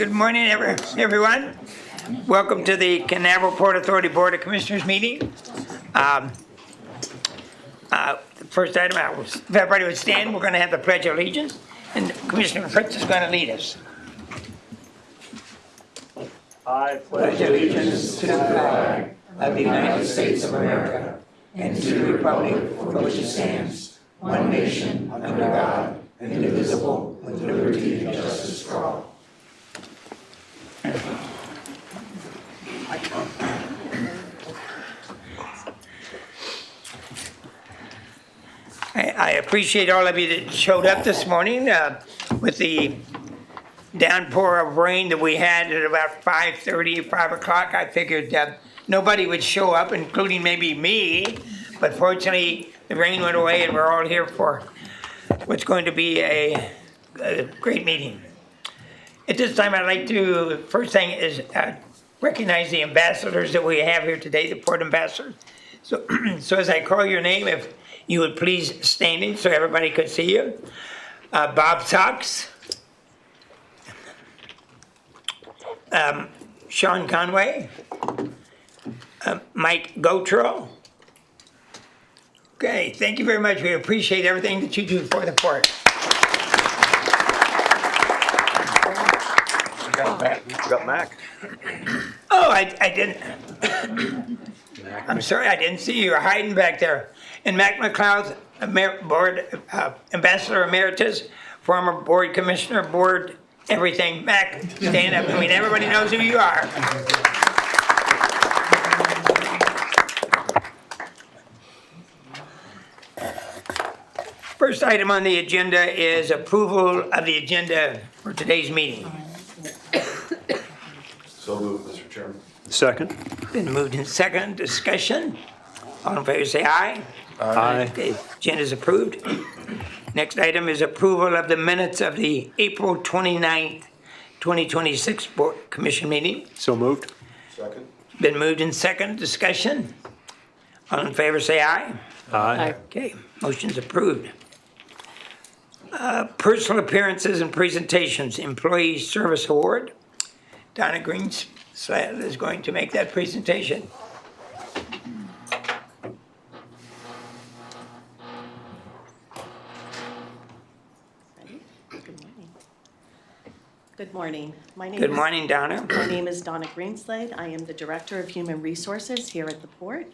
Good morning, everyone. Welcome to the Canaveral Port Authority Board of Commissioners meeting. The first item, if everybody would stand, we're going to have the Pledge of Allegiance, and Commissioner Fritz is going to lead us. I pledge allegiance to the flag of the United States of America and to the republic for which it stands, one nation, under God, indivisible, with liberty and justice for all. I appreciate all of you that showed up this morning with the downpour of rain that we had at about 5:30, 5 o'clock. I figured nobody would show up, including maybe me, but fortunately the rain went away and we're all here for what's going to be a great meeting. At this time, I'd like to, first thing is recognize the ambassadors that we have here today, the port ambassadors. So, as I call your name, if you would please stand in so everybody could see you. Bob Sox, Sean Conway, Mike Gotro. Okay, thank you very much. We appreciate everything that you do for the port. Got Mac. Oh, I didn't. I'm sorry, I didn't see you. You're hiding back there. And Mac McLeod, board ambassador emeritus, former board commissioner, board everything. Mac, stand up. I mean, everybody knows who you are. First item on the agenda is approval of the agenda for today's meeting. So moved, Mr. Chairman. Second. Been moved in second. Discussion. All in favor say aye. Aye. Okay, agenda is approved. Next item is approval of the minutes of the April 29th, 2026 Board Commission meeting. So moved. Second. Been moved in second. Discussion. All in favor say aye. Aye. Okay, motion's approved. Personal appearances and presentations, Employee Service Award. Donna Greenslade is going to make that presentation. Good morning. Good morning, Donna. My name is Donna Greenslade. I am the Director of Human Resources here at the Port,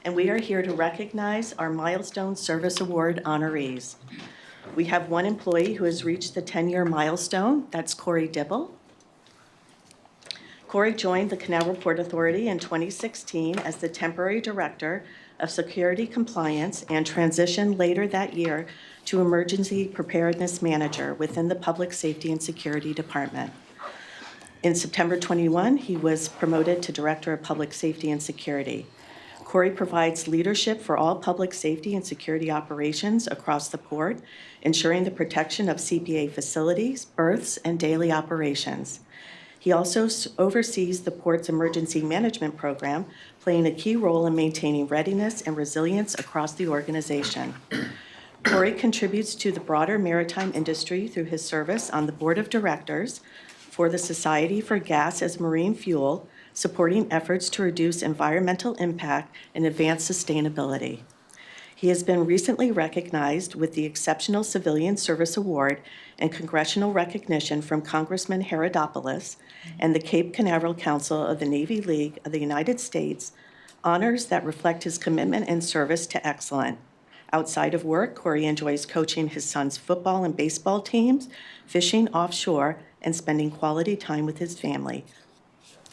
and we are here to recognize our Milestone Service Award honorees. We have one employee who has reached the 10-year milestone. That's Corey Dibble. Corey joined the Canaveral Port Authority in 2016 as the temporary Director of Security Compliance and transitioned later that year to Emergency Preparedness Manager within the Public Safety and Security Department. In September 21, he was promoted to Director of Public Safety and Security. Corey provides leadership for all public safety and security operations across the port, ensuring the protection of CPA facilities, berths, and daily operations. He also oversees the port's emergency management program, playing a key role in maintaining readiness and resilience across the organization. Corey contributes to the broader maritime industry through his service on the board of directors for the Society for Gas as Marine Fuel, supporting efforts to reduce environmental impact and advance sustainability. He has been recently recognized with the Exceptional Civilian Service Award and congressional recognition from Congressman Herodopoulos and the Cape Canaveral Council of the Navy League of the United States, honors that reflect his commitment and service to excellence. Outside of work, Corey enjoys coaching his son's football and baseball teams, fishing offshore, and spending quality time with his family.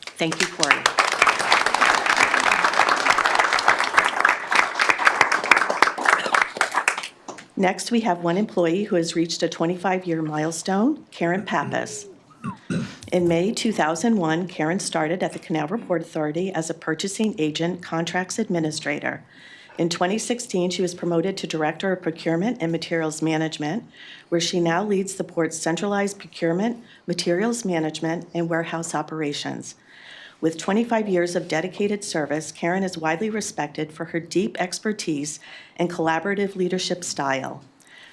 Thank you, Corey. Next, we have one employee who has reached a 25-year milestone, Karen Pappas. In May 2001, Karen started at the Canaveral Port Authority as a purchasing agent contracts administrator. In 2016, she was promoted to Director of Procurement and Materials Management, where she now leads the port's centralized procurement, materials management, and warehouse operations. With 25 years of dedicated service, Karen is widely respected for her deep expertise and collaborative leadership style.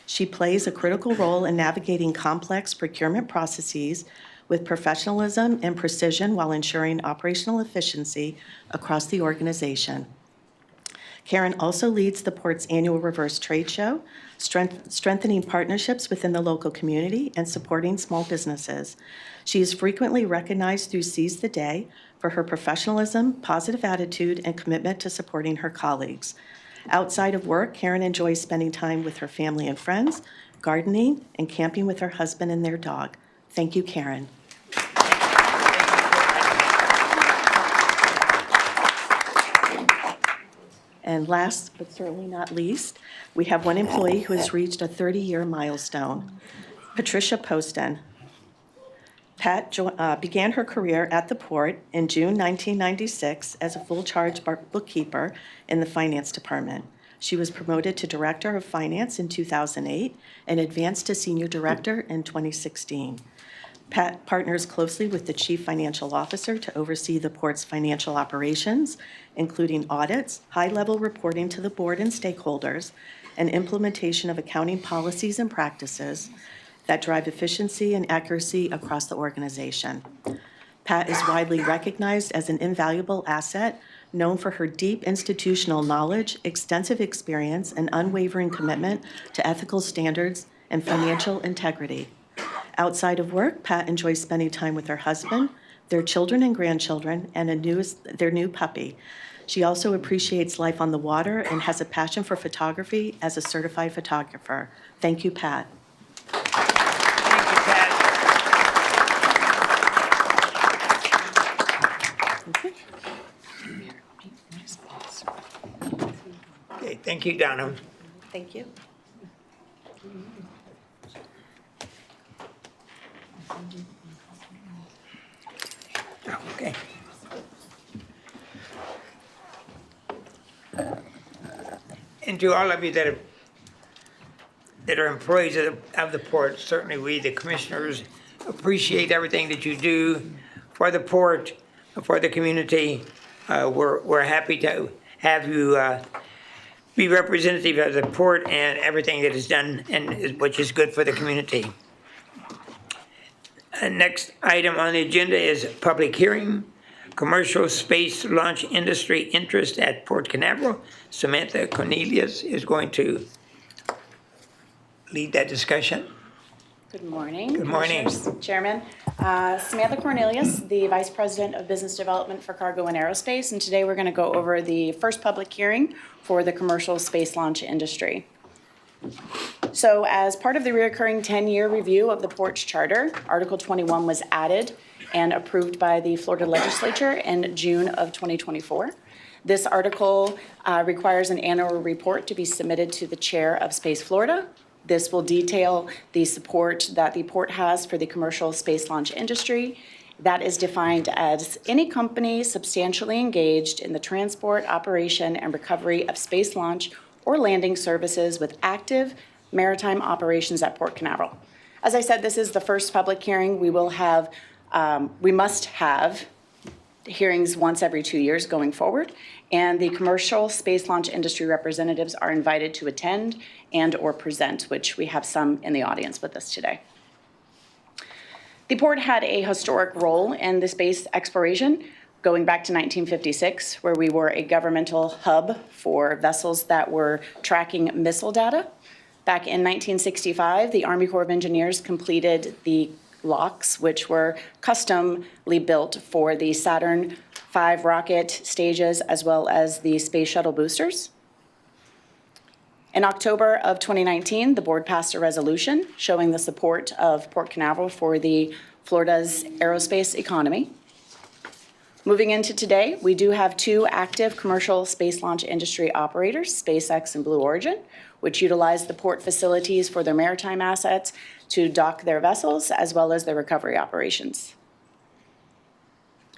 She plays a critical role in navigating complex procurement processes with professionalism and precision while ensuring operational efficiency across the organization. Karen also leads the Port's annual Reverse Trade Show, strengthening partnerships within the local community and supporting small businesses. She is frequently recognized through Seize the Day for her professionalism, positive attitude, and commitment to supporting her colleagues. Outside of work, Karen enjoys spending time with her family and friends, gardening, and camping with her husband and their dog. Thank you, Karen. And last but certainly not least, we have one employee who has reached a 30-year milestone, Patricia Poston. Pat began her career at the Port in June 1996 as a full-charge bookkeeper in the finance department. She was promoted to Director of Finance in 2008 and advanced to Senior Director in 2016. Pat partners closely with the Chief Financial Officer to oversee the Port's financial operations, including audits, high-level reporting to the board and stakeholders, and implementation of accounting policies and practices that drive efficiency and accuracy across the organization. Pat is widely recognized as an invaluable asset, known for her deep institutional knowledge, extensive experience, and unwavering commitment to ethical standards and financial integrity. Outside of work, Pat enjoys spending time with her husband, their children and grandchildren, and their new puppy. She also appreciates life on the water and has a passion for photography as a certified photographer. Thank you, Pat. Thank you, Pat. Okay, thank you, Donna. Thank you. Okay. And to all of you that are employees of the Port, certainly we, the commissioners, appreciate everything that you do for the Port, for the community. We're happy to have you be representative of the Port and everything that is done, and which is good for the community. Next item on the agenda is public hearing, commercial space launch industry interest at Port Canaveral. Samantha Cornelius is going to lead that discussion. Good morning. Good morning. Commissioners, Chairman. Samantha Cornelius, the Vice President of Business Development for Cargo and Aerospace, and today we're going to go over the first public hearing for the commercial space launch industry. So as part of the recurring 10-year review of the Port's charter, Article 21 was added and approved by the Florida legislature in June of 2024. This article requires an annual report to be submitted to the chair of Space Florida. This will detail the support that the Port has for the commercial space launch industry. That is defined as any company substantially engaged in the transport, operation, and recovery of space launch or landing services with active maritime operations at Port Canaveral. As I said, this is the first public hearing. We must have hearings once every 2 years going forward, and the commercial space launch industry representatives are invited to attend and/or present, which we have some in the audience with us today. The Port had a historic role in the space exploration going back to 1956, where we were a governmental hub for vessels that were tracking missile data. Back in 1965, the Army Corps of Engineers completed the locks, which were customly built for the Saturn V rocket stages as well as the Space Shuttle boosters. In October of 2019, the board passed a resolution showing the support of Port Canaveral for the Florida's aerospace economy. Moving into today, we do have two active commercial space launch industry operators, SpaceX and Blue Origin, which utilize the Port facilities for their maritime assets to dock their vessels as well as their recovery operations.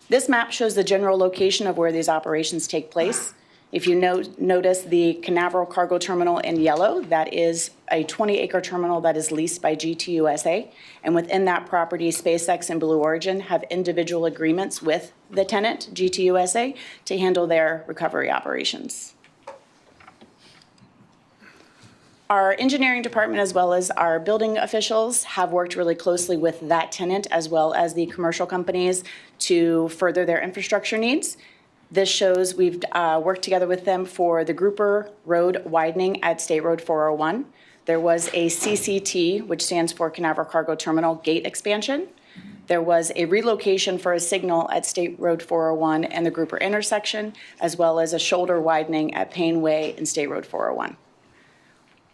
This map shows the general location of where these operations take place. If you notice the Canaveral Cargo Terminal in yellow, that is a 20-acre terminal that is leased by GTUSA. And within that property, SpaceX and Blue Origin have individual agreements with the tenant, GTUSA, to handle their recovery operations. Our engineering department, as well as our building officials, have worked really closely with that tenant as well as the commercial companies to further their infrastructure needs. This shows we've worked together with them for the Grouper Road widening at State Road 401. There was a CCT, which stands for Canaveral Cargo Terminal Gate Expansion. There was a relocation for a signal at State Road 401 and the Grouper intersection, as well as a shoulder widening at Payne Way and State Road 401.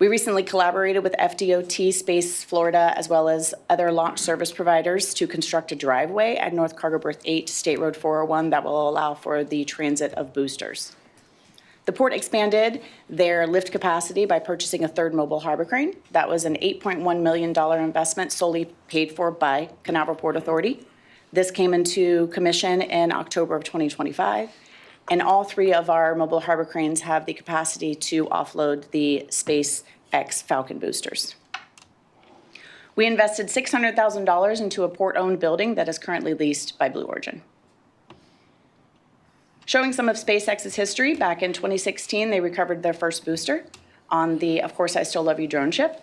We recently collaborated with FDOT Space Florida, as well as other launch service providers, to construct a driveway at North Cargo Berth 8 State Road 401 that will allow for the transit of boosters. The port expanded their lift capacity by purchasing a third mobile harbor crane. That was an $8.1 million investment solely paid for by Canaveral Port Authority. This came into commission in October of 2025. And all three of our mobile harbor cranes have the capacity to offload the SpaceX Falcon boosters. We invested $600,000 into a port-owned building that is currently leased by Blue Origin. Showing some of SpaceX's history, back in 2016, they recovered their first booster on the Of Course I Still Love You drone ship.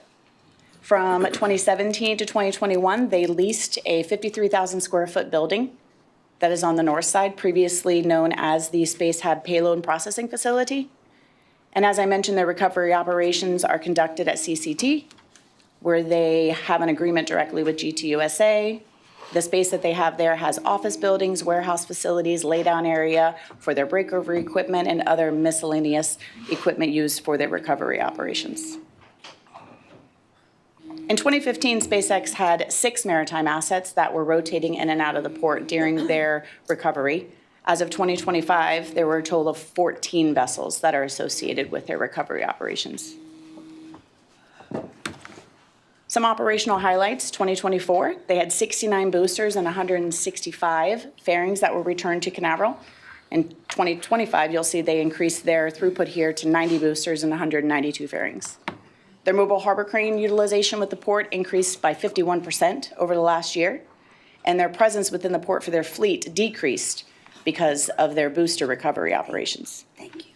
From 2017 to 2021, they leased a 53,000 square foot building that is on the north side, previously known as the Space Hab Payload Processing Facility. And as I mentioned, their recovery operations are conducted at CCT, where they have an agreement directly with GTUSA. The space that they have there has office buildings, warehouse facilities, laydown area for their breakover equipment, and other miscellaneous equipment used for their recovery operations. In 2015, SpaceX had 6 maritime assets that were rotating in and out of the port during their recovery. As of 2025, there were a total of 14 vessels that are associated with their recovery operations. Some operational highlights, 2024, they had 69 boosters and 165 fairings that were returned to Canaveral. In 2025, you'll see they increased their throughput here to 90 boosters and 192 fairings. Their mobile harbor crane utilization with the port increased by 51% over the last year, and their presence within the port for their fleet decreased because of their booster recovery operations. Thank you.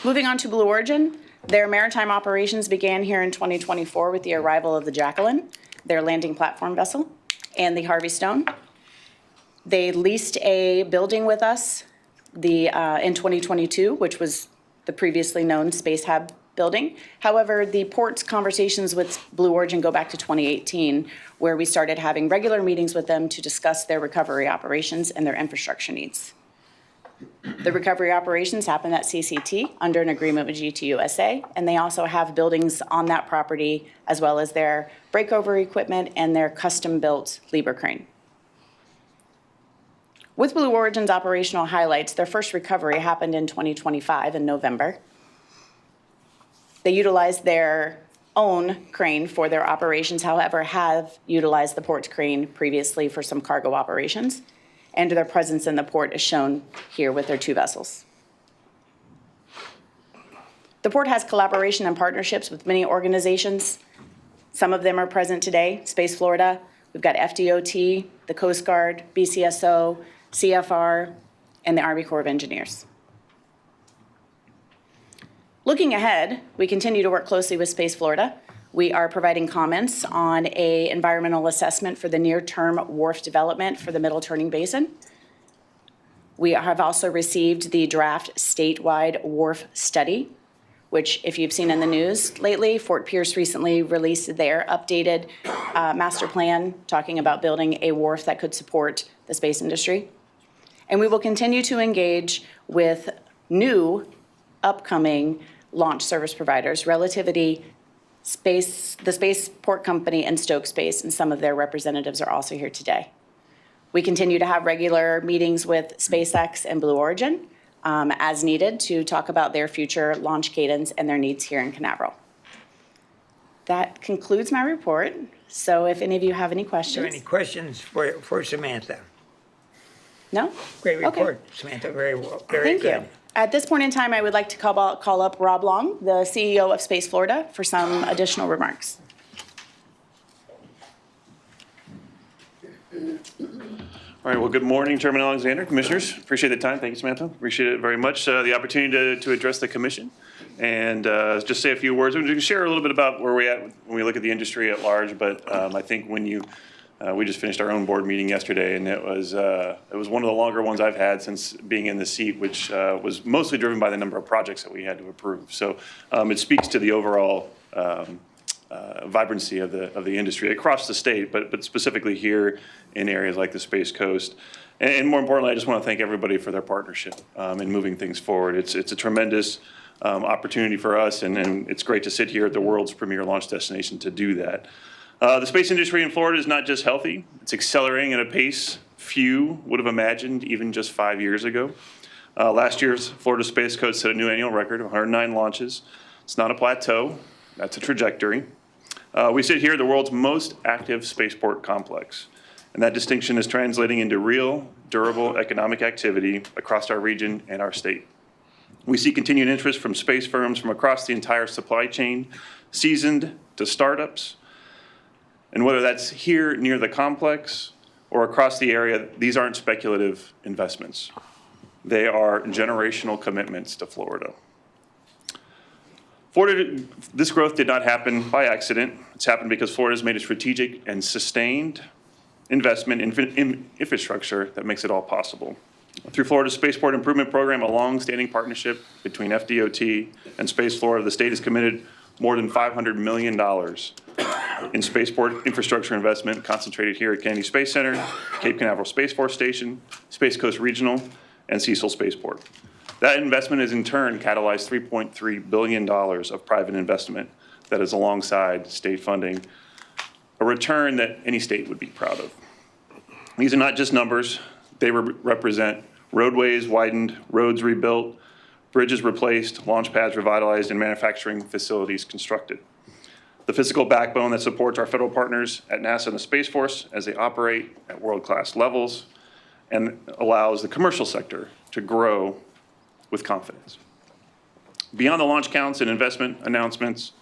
Moving on to Blue Origin, their maritime operations began here in 2024 with the arrival of the Jacqueline, their landing platform vessel, and the Harvey Stone. They leased a building with us in 2022, which was the previously known Space Hab building. However, the port's conversations with Blue Origin go back to 2018, where we started having regular meetings with them to discuss their recovery operations and their infrastructure needs. The recovery operations happen at CCT under an agreement with GTUSA, and they also have buildings on that property as well as their breakover equipment and their custom-built Libra crane. With Blue Origin's operational highlights, their first recovery happened in 2025 in November. They utilized their own crane for their operations, however, have utilized the port's crane previously for some cargo operations, and their presence in the port is shown here with their 2 vessels. The port has collaboration and partnerships with many organizations. Some of them are present today, Space Florida, we've got FDOT, the Coast Guard, BCSO, CFR, and the Army Corps of Engineers. Looking ahead, we continue to work closely with Space Florida. We are providing comments on an environmental assessment for the near-term wharf development for the Middle Turning Basin. We have also received the draft statewide wharf study, which, if you've seen in the news lately, Fort Pierce recently released their updated master plan talking about building a wharf that could support the space industry. And we will continue to engage with new upcoming launch service providers, Relativity, Space, the Spaceport Company, and Stoke Space, and some of their representatives are also here today. We continue to have regular meetings with SpaceX and Blue Origin as needed to talk about their future launch cadence and their needs here in Canaveral. That concludes my report. So if any of you have any Are there questions. any questions for Samantha? No? Great Okay. report, Samantha, very well, very Thank good. you. At this point in time, I would like to call up Rob Long, the CEO of Space Florida, for some additional remarks. All right, well, good morning, Chairman Alexander, Commissioners. Appreciate the time. Thank you, Samantha. Appreciate it very much, the opportunity to address the commission and just say a few words. We can share a little bit about where we're at when we look at the industry at large, but I think when we just finished our own board meeting yesterday, and it was one of the longer ones I've had since being in the seat, which was mostly driven by the number of projects that we had to approve. So it speaks to the overall vibrancy of the industry across the state, but specifically here in areas like the Space Coast. And more importantly, I just want to thank everybody for their partnership in moving things forward. It's a tremendous opportunity for us, and it's great to sit here at the world's premier launch destination to do that. The space industry in Florida is not just healthy, it's accelerating at a pace few would have imagined even just 5 years ago. Last year's Florida Space Coast set a new annual record of 109 launches. It's not a plateau, that's a trajectory. We sit here at the world's most active spaceport complex, and that distinction is translating into real, durable economic activity across our region and our state. We see continued interest from space firms from across the entire supply chain, seasoned to startups. And whether that's here near the complex or across the area, these aren't speculative investments. They are generational commitments to Florida. This growth did not happen by accident. It's happened because Florida's made a strategic and sustained investment in infrastructure that makes it all possible. Through Florida's Spaceport Improvement Program, a long-standing partnership between FDOT and Space Florida, the state has committed more than $500 million in spaceport infrastructure investment concentrated here at Kennedy Space Center, Cape Canaveral Space Force Station, Space Coast Regional, and Cecil Spaceport. That investment has in turn catalyzed $3.3 billion of private investment that is alongside state funding, a return that any state would be proud of. These are not just numbers, they represent roadways widened, roads rebuilt, bridges replaced, launch pads revitalized, and manufacturing facilities constructed. The physical backbone that supports our federal partners at NASA and the Space Force as they operate at world-class levels and allows the commercial sector to grow with confidence. Beyond the launch counts and investment announcements,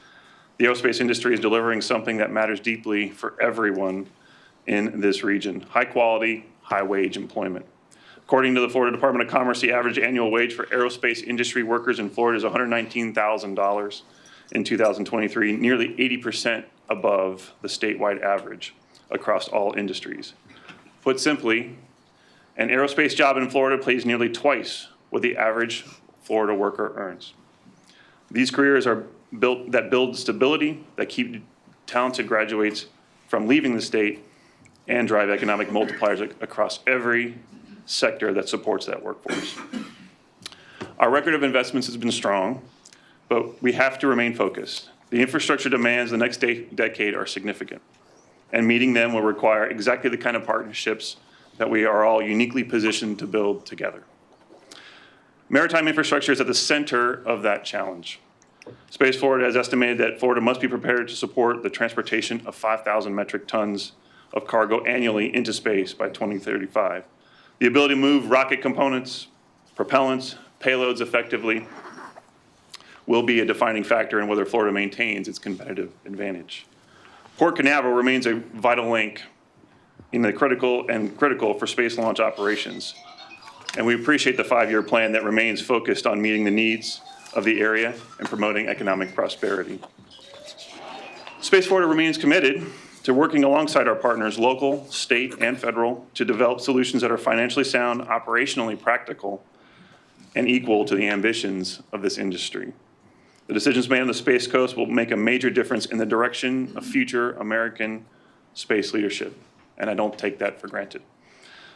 the aerospace industry is delivering something that matters deeply for everyone in this region: high-quality, high-wage employment. According to the Florida Department of Commerce, the average annual wage for aerospace industry workers in Florida is $119,000 in 2023, nearly 80% above the statewide average across all industries. Put simply, an aerospace job in Florida pays nearly twice what the average Florida worker earns. These careers are build stability, that keep talented graduates from leaving the state, and drive economic multipliers across every sector that supports that workforce. Our record of investments has been strong, but we have to remain focused. The infrastructure demands the next decade are significant, and meeting them will require exactly the kind of partnerships that we are all uniquely positioned to build together. Maritime infrastructure is at the center of that challenge. Space Florida has estimated that Florida must be prepared to support the transportation of 5,000 metric tons of cargo annually into space by 2035. The ability to move rocket components, propellants, payloads effectively will be a defining factor in whether Florida maintains its competitive advantage. Port Canaveral remains a vital link in the critical for space launch operations. And we appreciate the 5-year plan that remains focused on meeting the needs of the area and promoting economic prosperity. Space Florida remains committed to working alongside our partners, local, state, and federal, to develop solutions that are financially sound, operationally practical, and equal to the ambitions of this industry. The decisions made on the Space Coast will make a major difference in the direction of future American space leadership, and I don't take that for granted.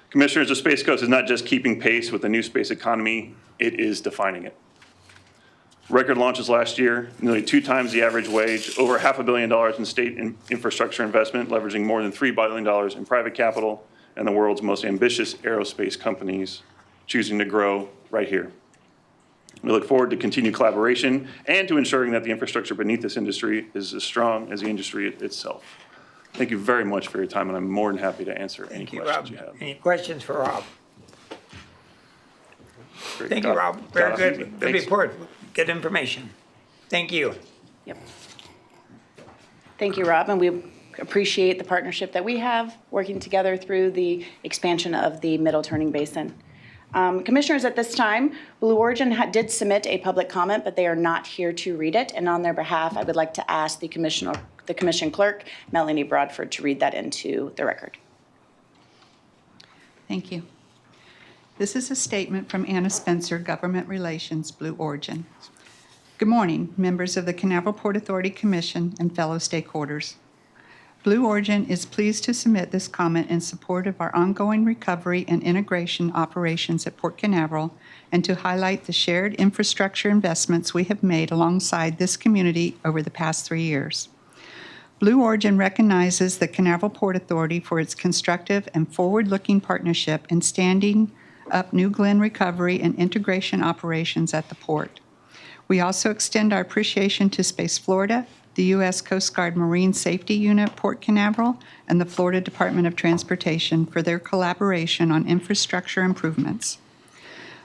Commissioners, the Space Coast is not just keeping pace with the new space economy, it is defining it. Record launches last year, nearly 2 times the average wage, over $500 million in state infrastructure investment, leveraging more than $3 billion in private capital, and the world's most ambitious aerospace companies choosing to grow right here. We look forward to continued collaboration and to ensuring that the infrastructure beneath this industry is as strong as the industry itself. Thank you very much for your time, and I'm more than happy to answer any questions you have. Any questions for Rob? Great. Thank you, Rob. Very Donna, good. Good thanks. report. Good information. Thank you. Yep. Thank you, Rob, and we appreciate the partnership that we have working together through the expansion of the Middle Turning Basin. Commissioners, at this time, Blue Origin did submit a public comment, but they are not here to read it. And on their behalf, I would like to ask the commission clerk, Melanie Broadford, to read that into the record. Thank you. This is a statement from Anna Spencer, Government Relations, Blue Origin. Good morning, members of the Canaveral Port Authority Commission and fellow stakeholders. Blue Origin is pleased to submit this comment in support of our ongoing recovery and integration operations at Port Canaveral and to highlight the shared infrastructure investments we have made alongside this community over the past 3 years. Blue Origin recognizes the Canaveral Port Authority for its constructive and forward-looking partnership in standing up New Glenn recovery and integration operations at the port. We also extend our appreciation to Space Florida, the U.S. Coast Guard Marine Safety Unit, Port Canaveral, and the Florida Department of Transportation for their collaboration on infrastructure improvements.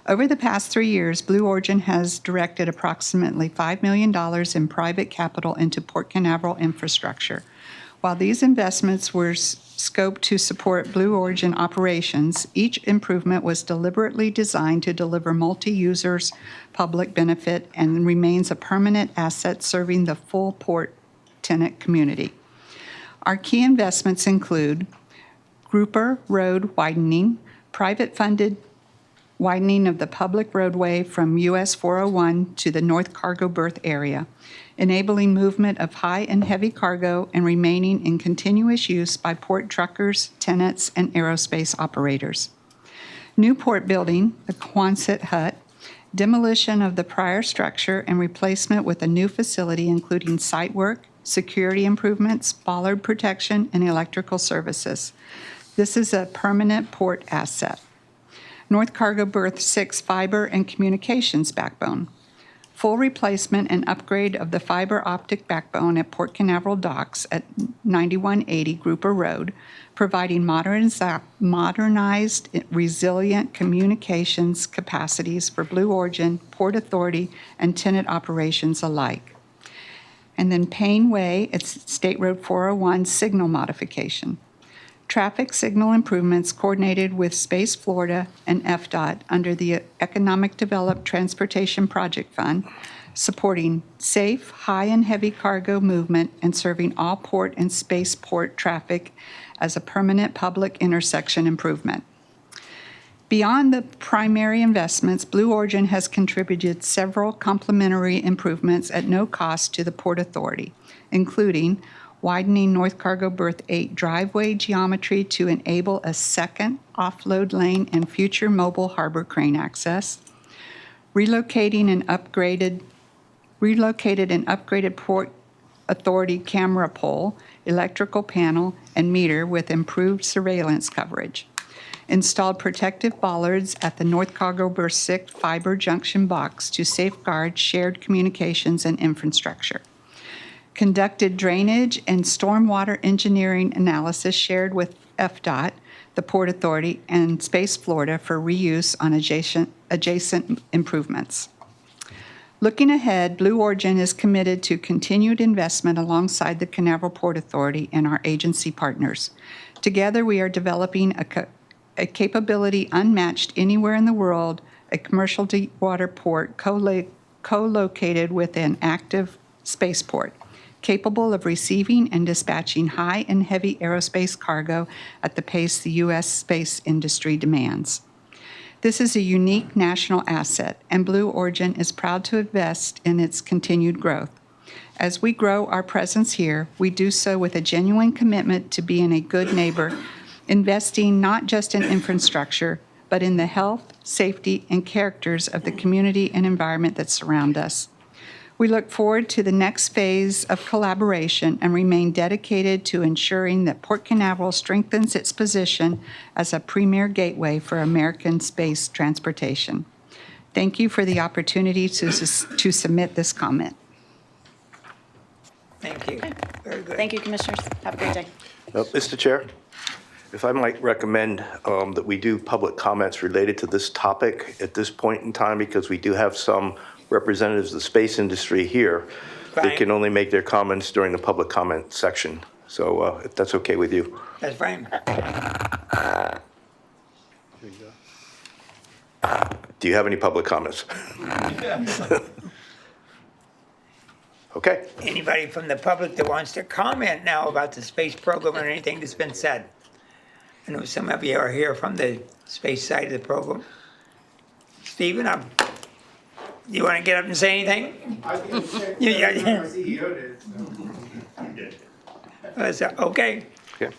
Over the past 3 years, Blue Origin has directed approximately $5 million in private capital into Port Canaveral infrastructure. While these investments were scoped to support Blue Origin operations, each improvement was deliberately designed to deliver multi-users public benefit and remains a permanent asset serving the full port tenant community. Our key investments include Grouper Road widening, private-funded widening of the public roadway from US 401 to the North Cargo Berth area, enabling movement of high and heavy cargo and remaining in continuous use by port truckers, tenants, and aerospace operators. New port building, the Quonset hut, demolition of the prior structure and replacement with a new facility including site work, security improvements, bollard protection, and electrical services. This is a permanent port asset. North Cargo Berth 6 fiber and communications backbone. Full replacement and upgrade of the fiber optic backbone at Port Canaveral Docks at 9180 Grouper Road, providing modernized, resilient communications capacities for Blue Origin, Port Authority, and tenant operations alike. And then Payne Way, it's State Road 401 signal modification. Traffic signal improvements coordinated with Space Florida and FDOT under the Economic Development Transportation Project Fund, supporting safe, high and heavy cargo movement and serving all port and spaceport traffic as a permanent public intersection improvement. Beyond the primary investments, Blue Origin has contributed several complementary improvements at no cost to the Port Authority, including widening North Cargo Berth 8 driveway geometry to enable a second offload lane and future mobile harbor crane access, relocated an upgraded Port Authority camera pole, electrical panel, and meter with improved surveillance coverage, installed protective bollards at the North Cargo Berth 6 fiber junction box to safeguard shared communications and infrastructure, conducted drainage and stormwater engineering analysis shared with FDOT, the Port Authority, and Space Florida for reuse on adjacent improvements. Looking ahead, Blue Origin is committed to continued investment alongside the Canaveral Port Authority and our agency partners. Together, we are developing a capability unmatched anywhere in the world, a commercial deepwater port co-located with an active spaceport, capable of receiving and dispatching high and heavy aerospace cargo at the pace the U.S. space industry demands. This is a unique national asset, and Blue Origin is proud to invest in its continued growth. As we grow our presence here, we do so with a genuine commitment to being a good neighbor, investing not just in infrastructure, but in the health, safety, and characters of the community and environment that surround us. We look forward to the next phase of collaboration and remain dedicated to ensuring that Port Canaveral strengthens its position as a premier gateway for American space transportation. Thank you for the opportunity to submit this comment. Thank you. Very good. Thank you, Commissioners. Have a great day. Mr. Chair, if I might recommend that we do public comments related to this topic at this point in time, because we do have some representatives of the space industry here. They Fine. can only make their comments during the public comment section. So if that's okay with you. That's fine. Do you have any public comments? Okay. Anybody from the public that wants to comment now about the space program or anything that's been said? I know some of you are here from the space side of the program. Stephen, you want to get up and say anything? Okay, Okay.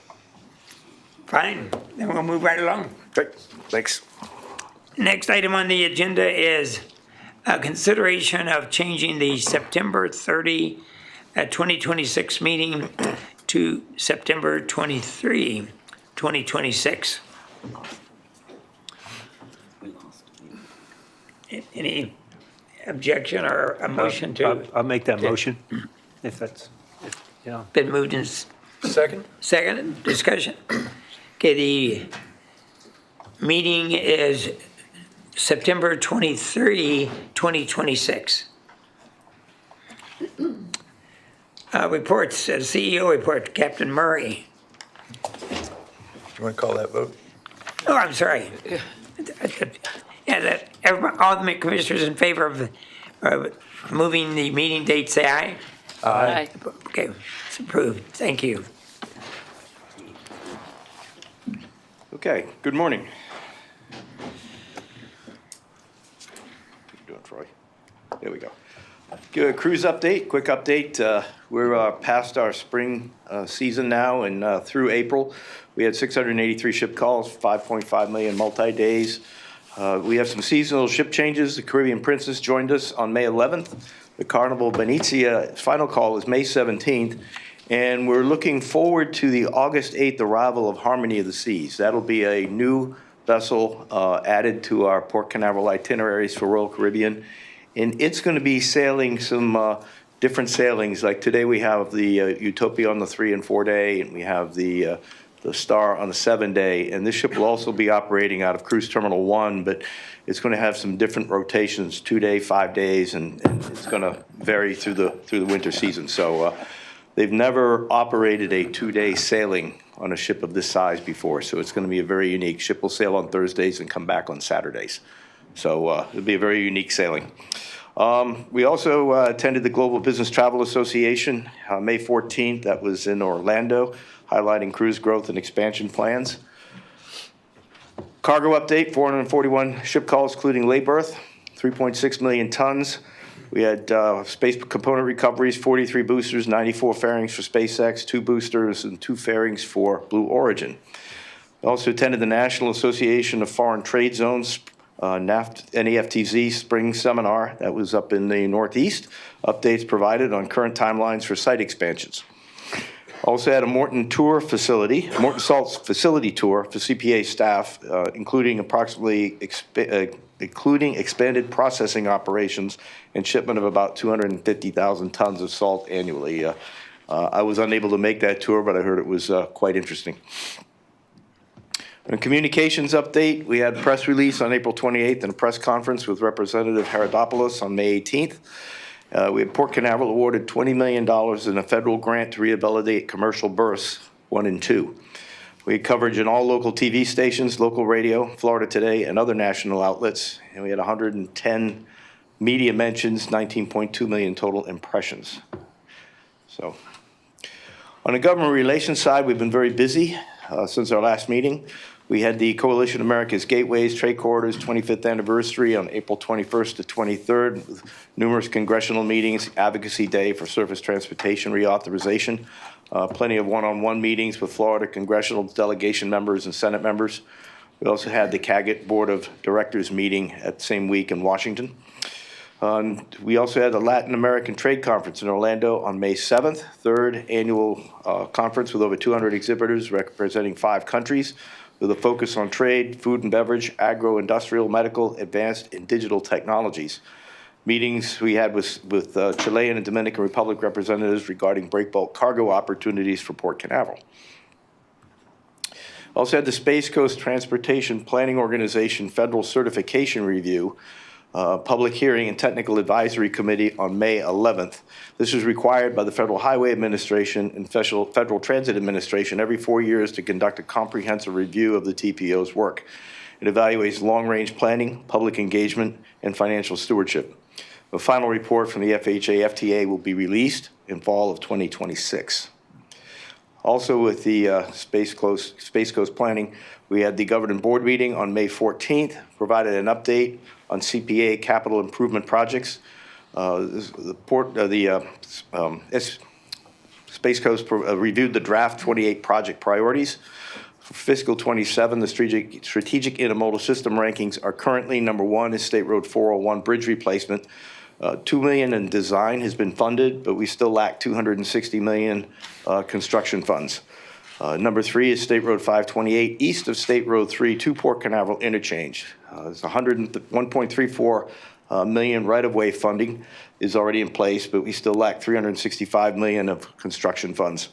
fine. Then we'll move right along. Great. Thanks. Next item on the agenda is a consideration of changing the September 30, 2026 meeting to September 23, 2026. Any objection or a motion to? I'll make that motion, if that's, yeah. Been moved in second, discussion. Okay, the meeting is September 23, 2026. Reports, CEO report, Captain Murray. Do you want to call that vote? Oh, I'm sorry. Yeah, all the commissioners in favor of moving the meeting date, say aye. Aye. Okay, it's approved. Thank you. Okay, good morning. How you doing, Troy? There we go. Good cruise update, quick update. We're past our spring season now, and through April, we had 683 ship calls, 5.5 million multi-days. We have some seasonal ship changes. The Caribbean Princess joined us on May 11th. The Carnival Benicia final call is May 17th. And we're looking forward to the August 8th arrival of Harmony of the Seas. That'll be a new vessel added to our Port Canaveral itineraries for Royal Caribbean. And it's going to be sailing some different sailings. Like today we have the Utopia on the 3 and 4 day, and we have the Star on the 7 day. And this ship will also be operating out of Cruise Terminal 1, but it's going to have some different rotations, 2 day, 5 days, and it's going to vary through the winter season. So they've never operated a 2-day sailing on a ship of this size before, so it's going to be a very unique. Ship will sail on Thursdays and come back on Saturdays. So it'll be a very unique sailing. We also attended the Global Business Travel Association May 14th. That was in Orlando, highlighting cruise growth and expansion plans. Cargo update, 441 ship calls, including lay berth, 3.6 million tons. We had space component recoveries, 43 boosters, 94 fairings for SpaceX, 2 boosters, and 2 fairings for Blue Origin. We also attended the National Association of Foreign Trade Zones, NEFTZ Spring Seminar. That was up in the Northeast. Updates provided on current timelines for site expansions. Also had a Morton Salts facility tour for CPA staff, including including expanded processing operations and shipment of about 250,000 tons of salt annually. I was unable to make that tour, but I heard it was quite interesting. On a communications update, we had a press release on April 28th and a press conference with Representative Herodopoulos on May 18th. We had Port Canaveral awarded $20 million in a federal grant to rehabilitate commercial berths 1 and 2. We had coverage in all local TV stations, local radio, Florida Today, and other national outlets. And we had 110 media mentions, 19.2 million total impressions. So, on the government relations side, we've been very busy since our last meeting. We had the Coalition America's Gateways Trade Corridors 25th anniversary on April 21st to 23rd, with numerous congressional meetings, Advocacy Day for Surface Transportation Reauthorization, plenty of one-on-one meetings with Florida congressional delegation members and Senate members. We also had the CAGIT Board of Directors meeting at the same week in Washington. We also had the Latin American Trade Conference in Orlando on May 7th, third annual conference with over 200 exhibitors representing 5 countries, with a focus on trade, food and beverage, agro-industrial, medical, advanced, and digital technologies. Meetings we had with Chilean and Dominican Republic representatives regarding breakbulk cargo opportunities for Port Canaveral. Also had the Space Coast Transportation Planning Organization Federal Certification Review. public hearing and technical advisory committee on May 11th. This is required by the Federal Highway Administration and Federal Transit Administration every 4 years to conduct a comprehensive review of the TPO's work. It evaluates long-range planning, public engagement, and financial stewardship. The final report from the FHA-FTA will be released in fall of 2026. Also with the Space Coast Planning, we had the Governing Board meeting on May 14th, provided an update on CPA capital improvement projects. Space Coast reviewed the draft 28 project priorities. For fiscal 27, the strategic intermodal system rankings are currently number 1 is State Road 401 bridge replacement. $2 million in design has been funded, but we still lack $260 million construction funds. Number 3 is State Road 528 east of State Road 3 to Port Canaveral interchange. It's $101.34 million right-of-way funding is already in place, but we still lack $365 million of construction funds.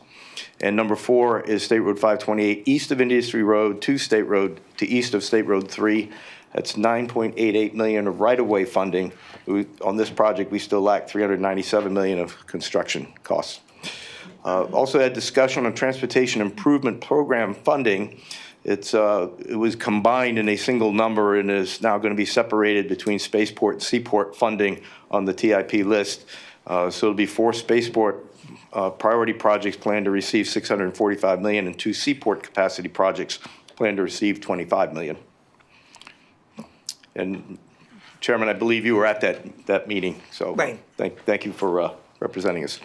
And number 4 is State Road 528 east of Industry Road to State Road to east of State Road 3. That's $9.88 million of right-of-way funding. On this project, we still lack $397 million of construction costs. Also had discussion on Transportation Improvement Program funding. It was combined in a single number and is now going to be separated between Spaceport and Seaport funding on the TIP list. So it'll be 4 Spaceport priority projects planned to receive $645 million and 2 Seaport capacity projects planned to receive $25 million. And Chairman, I believe you were at that meeting, so Right. thank you for representing us.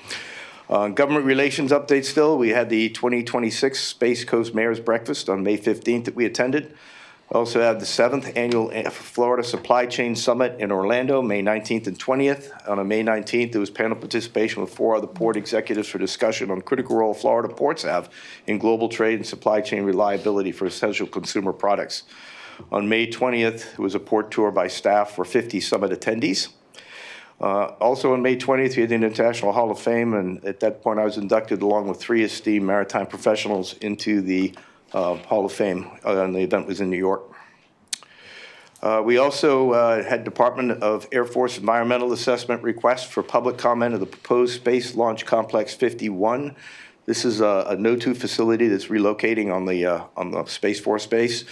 Government relations update still, we had the 2026 Space Coast Mayor's Breakfast on May 15th that we attended. Also had the 7th Annual Florida Supply Chain Summit in Orlando, May 19th and 20th. On May 19th, there was panel participation with 4 other port executives for discussion on critical role Florida ports have in global trade and supply chain reliability for essential consumer products. On May 20th, there was a port tour by staff for 50 summit attendees. Also on May 20th, we had the International Hall of Fame, and at that point I was inducted along with 3 esteemed maritime professionals into the Hall of Fame, and the event was in New York. We also had Department of Air Force Environmental Assessment request for public comment of the proposed Space Launch Complex 51. This is a NO2 facility that's relocating on the Space Force base.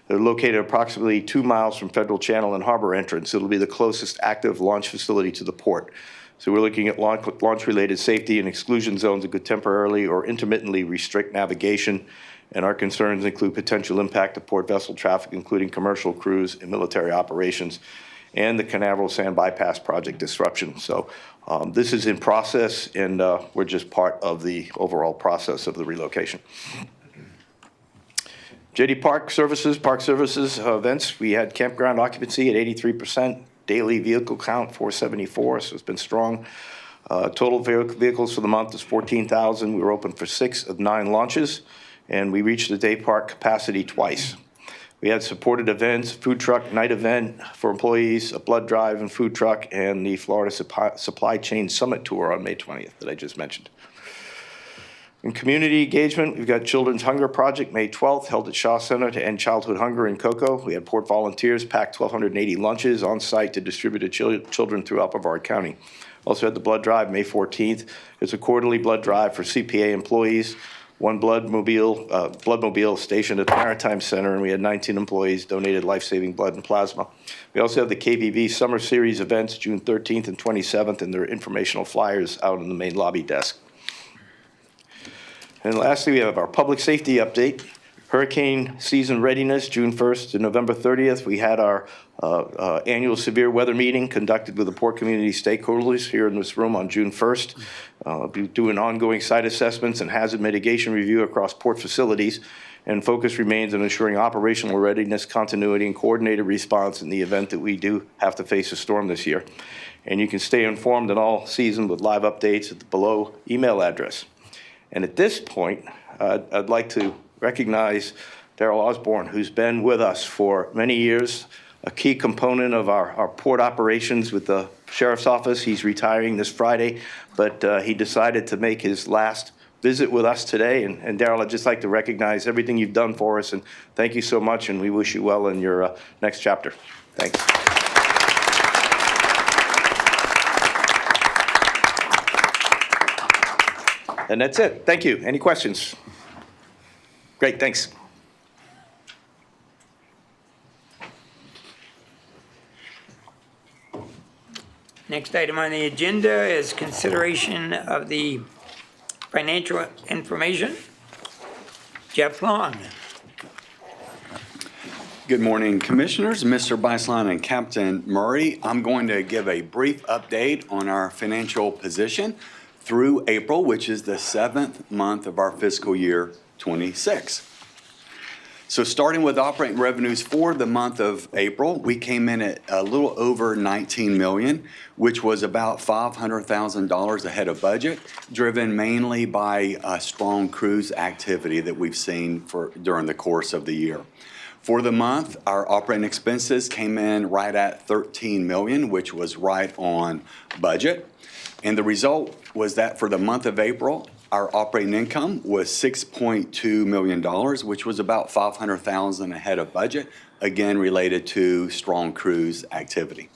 They're located approximately 2 miles from Federal Channel and Harbor entrance. It'll be the closest active launch facility to the port. So we're looking at launch-related safety and exclusion zones that could temporarily or intermittently restrict navigation. And our concerns include potential impact to port vessel traffic, including commercial crews and military operations, and the Canaveral Sand Bypass project disruption. So this is in process, and we're just part of the overall process of the relocation. JD Park Services events, we had campground occupancy at 83%, daily vehicle count 474, so it's been strong. Total vehicles for the month is 14,000. We were open for 6 of 9 launches, and we reached the day park capacity twice. We had supported events, food truck night event for employees, a blood drive and food truck, and the Florida Supply Chain Summit Tour on May 20th that I just mentioned. In community engagement, we've got Children's Hunger Project, May 12th, held at Shaw Center to end childhood hunger in Cocoa. We had port volunteers pack 1,280 lunches on site to distribute to children throughout Brevard County. Also had the blood drive, May 14th. It's a quarterly blood drive for CPA employees. 1 bloodmobile stationed at the Maritime Center, and we had 19 employees donated life-saving blood and plasma. We also have the KBV Summer Series events, June 13th and 27th, and their informational flyers out in the main lobby desk. And lastly, we have our public safety update. Hurricane season readiness, June 1st to November 30th. We had our annual severe weather meeting conducted with the port community stakeholders here in this room on June 1st. We're doing ongoing site assessments and hazard mitigation review across port facilities, and focus remains on ensuring operational readiness, continuity, and coordinated response in the event that we do have to face a storm this year. And you can stay informed in all season with live updates at the below email address. And at this point, I'd like to recognize Darrell Osborne, who's been with us for many years, a key component of our port operations with the Sheriff's Office. He's retiring this Friday, but he decided to make his last visit with us today. And Darrell, I'd just like to recognize everything you've done for us, and thank you so much, and we wish you well in your next chapter. Thanks. And that's it. Thank you. Any questions? Great, thanks. Next item on the agenda is consideration of the financial information. Jeff Long. Good morning, Commissioners, Mr. Beislein and Captain Murray. I'm going to give a brief update on our financial position through April, which is the 7th month of our fiscal year 26. So starting with operating revenues for the month of April, we came in at a little over 19 million, which was about $500,000 ahead of budget, driven mainly by strong cruise activity that we've seen during the course of the year. For the month, our operating expenses came in right at 13 million, which was right on budget. And the result was that for the month of April, our operating income was $6.2 million, which was about $500,000 ahead of budget, again related to strong cruise activity.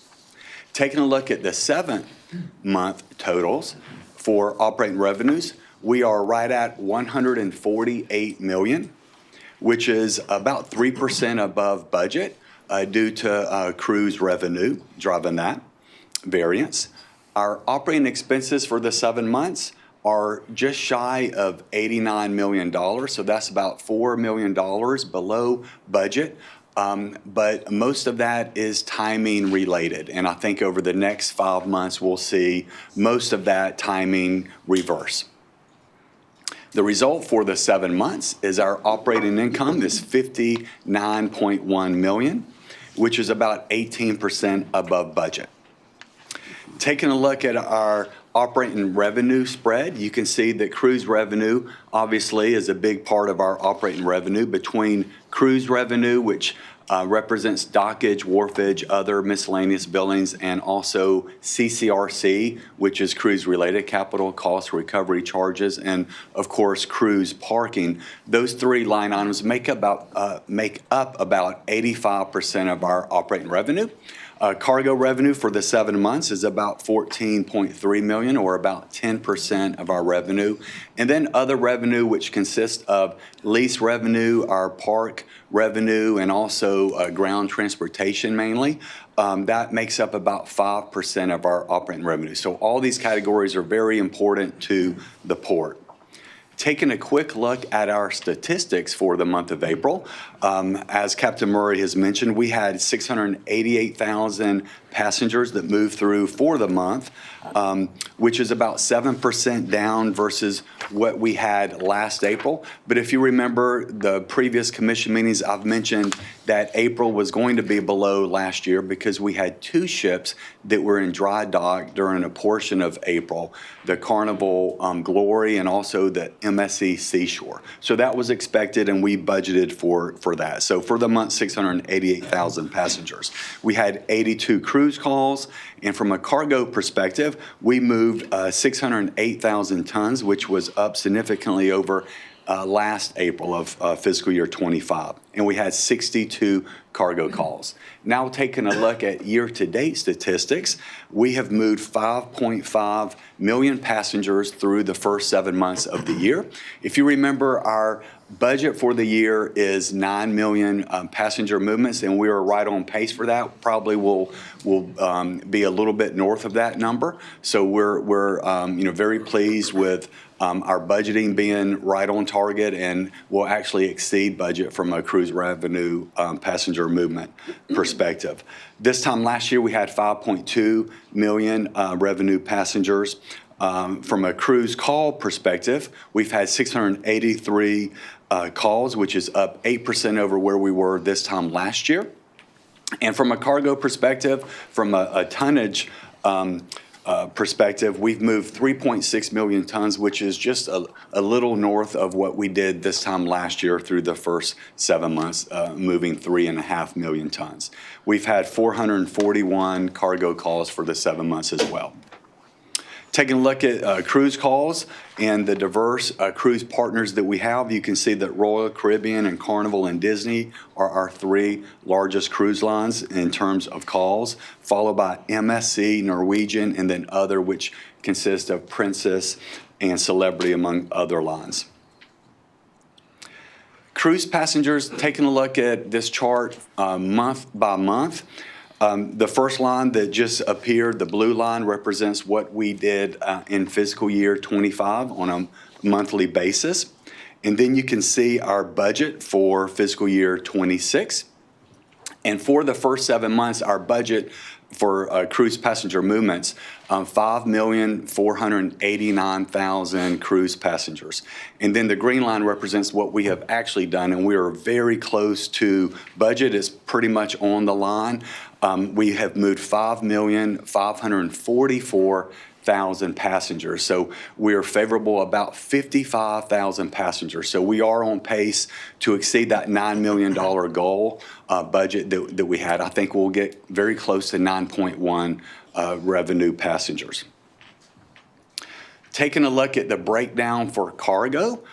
Taking a look at the 7-month totals for operating revenues, we are right at 148 million, which is about 3% above budget due to cruise revenue driving that variance. Our operating expenses for the 7 months are just shy of $89 million, so that's about $4 million below budget. But most of that is timing related, and I think over the next 5 months we'll see most of that timing reverse. The result for the 7 months is our operating income is 59.1 million, which is about 18% above budget. Taking a look at our operating revenue spread, you can see that cruise revenue obviously is a big part of our operating revenue. Between cruise revenue, which represents dockage, wharfage, other miscellaneous billings, and also CCRC, which is cruise-related capital cost recovery charges, and of course cruise parking. Those three line items make up about 85% of our operating revenue. Cargo revenue for the 7 months is about 14.3 million, or about 10% of our revenue. And then other revenue, which consists of lease revenue, our park revenue, and also ground transportation mainly. That makes up about 5% of our operating revenue. So all these categories are very important to the port. Taking a quick look at our statistics for the month of April, as Captain Murray has mentioned, we had 688,000 passengers that moved through for the month, which is about 7% down versus what we had last April. But if you remember the previous commission meetings, I've mentioned that April was going to be below last year because we had 2 ships that were in dry dock during a portion of April, the Carnival Glory and also the MSC Seashore. So that was expected, and we budgeted for that. So for the month, 688,000 passengers. We had 82 cruise calls, and from a cargo perspective, we moved 608,000 tons, which was up significantly over last April of fiscal year 25, and we had 62 cargo calls. Now taking a look at year-to-date statistics, we have moved 5.5 million passengers through the first 7 months of the year. If you remember, our budget for the year is 9 million passenger movements, and we are right on pace for that. Probably will be a little bit north of that number. So we're very pleased with our budgeting being right on target, and will actually exceed budget from a cruise revenue passenger movement perspective. This time last year, we had 5.2 million revenue passengers. From a cruise call perspective, we've had 683 calls, which is up 8% over where we were this time last year. And from a cargo perspective, from a tonnage perspective, we've moved 3.6 million tons, which is just a little north of what we did this time last year through the first 7 months, moving 3.5 million tons. We've had 441 cargo calls for the 7 months as well. Taking a look at cruise calls and the diverse cruise partners that we have, you can see that Royal Caribbean and Carnival and Disney are our 3 largest cruise lines in terms of calls, followed by MSC, Norwegian, and then other, which consist of Princess and Celebrity, among other lines. Cruise passengers, taking a look at this chart month by month. The first line that just appeared, the blue line, represents what we did in fiscal year 25 on a monthly basis. And then you can see our budget for fiscal year 26. And for the first 7 months, our budget for cruise passenger movements, 5,489,000 cruise passengers. And then the green line represents what we have actually done, and we are very close to budget. It's pretty much on the line. We have moved 5,544,000 passengers. So we are favorable about 55,000 passengers. So we are on pace to exceed that $9 million goal budget that we had. I think we'll get very close to 9.1 revenue passengers. Taking a look at the breakdown for cargo,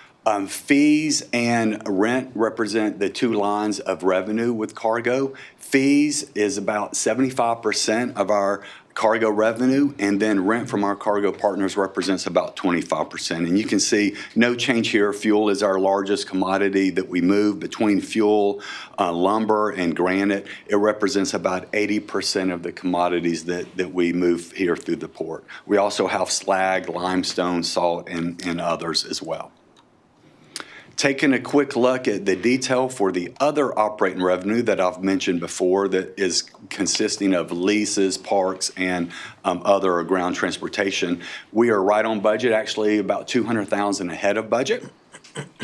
fees and rent represent the 2 lines of revenue with cargo. Fees is about 75% of our cargo revenue, and then rent from our cargo partners represents about 25%. And you can see no change here. Fuel is our largest commodity that we move. Between fuel, lumber, and granite, it represents about 80% of the commodities that we move here through the port. We also have slag, limestone, salt, and others as well. Taking a quick look at the detail for the other operating revenue that I've mentioned before, that is consisting of leases, parks, and other ground transportation. We are right on budget, actually about $200,000 ahead of budget,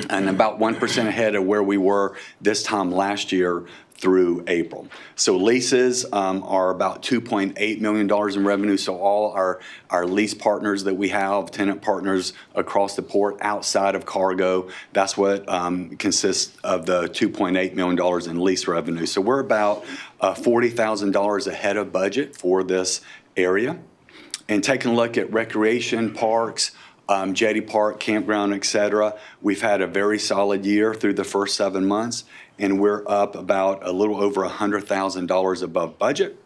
and about 1% ahead of where we were this time last year through April. So leases are about $2.8 million in revenue. So all our lease partners that we have, tenant partners across the port outside of cargo, that's what consists of the $2.8 million in lease revenue. So we're about $40,000 ahead of budget for this area. And taking a look at recreation parks, Jetty Park, campground, et cetera, we've had a very solid year through the first 7 months, and we're up about a little over $100,000 above budget.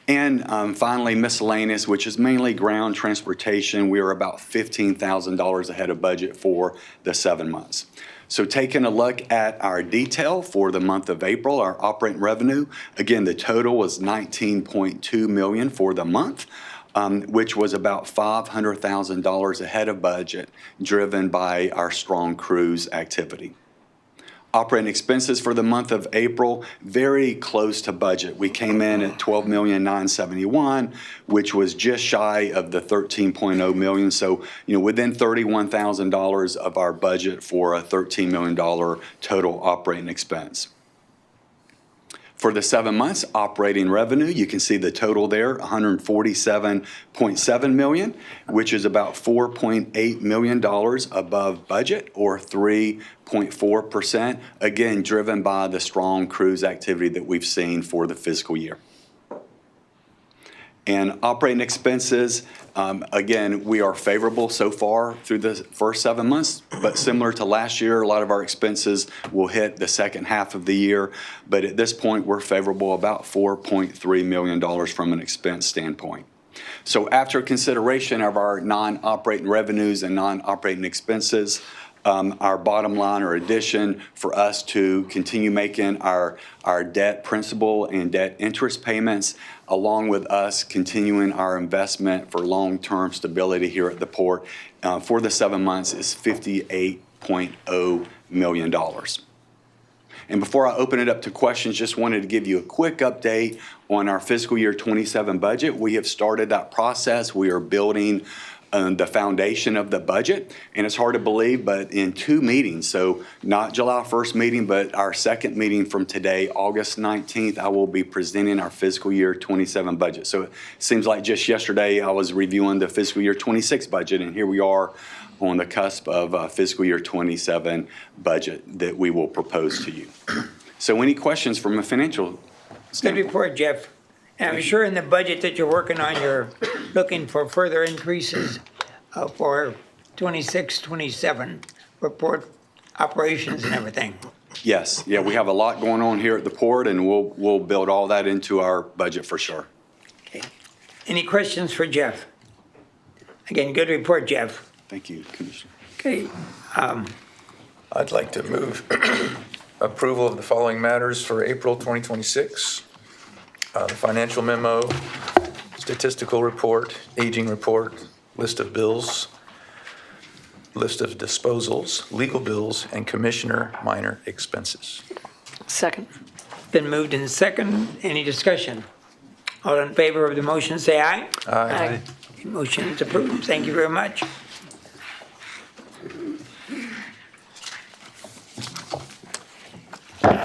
And finally, miscellaneous, which is mainly ground transportation, we are about $15,000 ahead of budget for the 7 months. So taking a look at our detail for the month of April, our operating revenue, again, the total was $19.2 million for the month. Which was about $500,000 ahead of budget, driven by our strong cruise activity. Operating expenses for the month of April, very close to budget. We came in at $12,971,000, which was just shy of the $13.0 million. So, within $31,000 of our budget for a $13 million total operating expense. For the 7 months, operating revenue, you can see the total there, $147.7 million, which is about $4.8 million above budget, or 3.4%, again, driven by the strong cruise activity that we've seen for the fiscal year. And operating expenses, again, we are favorable so far through the first 7 months, but similar to last year, a lot of our expenses will hit the second half of the year. But at this point, we're favorable about $4.3 million from an expense standpoint. So after consideration of our non-operating revenues and non-operating expenses, our bottom line or addition for us to continue making our debt principal and debt interest payments, along with us continuing our investment for long-term stability here at the port for the 7 months, is $58.0 million. And before I open it up to questions, just wanted to give you a quick update on our fiscal year 27 budget. We have started that process. We are building the foundation of the budget, and it's hard to believe, but in 2 meetings, so not July 1st meeting, but our second meeting from today, August 19th, I will be presenting our fiscal year 27 budget. So it seems like just yesterday I was reviewing the fiscal year 26 budget, and here we are on the cusp of fiscal year 27 budget that we will propose to you. So any questions from a financial Good standpoint? report, Jeff. And I'm sure in the budget that you're working on, you're looking for further increases for 26, 27, report operations and everything. Yes, yeah, we have a lot going on here at the port, and we'll build all that into our budget for sure. Okay. Any questions for Jeff? Again, good report, Jeff. Thank you, Commissioner. Okay, I'd like to move approval of the following matters for April 2026. The financial memo, statistical report, aging report, list of bills, list of disposals, legal bills, and commissioner minor expenses. Second. been moved in second. Any discussion? All in favor of the motion, say aye. Aye. Motion is approved. Thank you very much.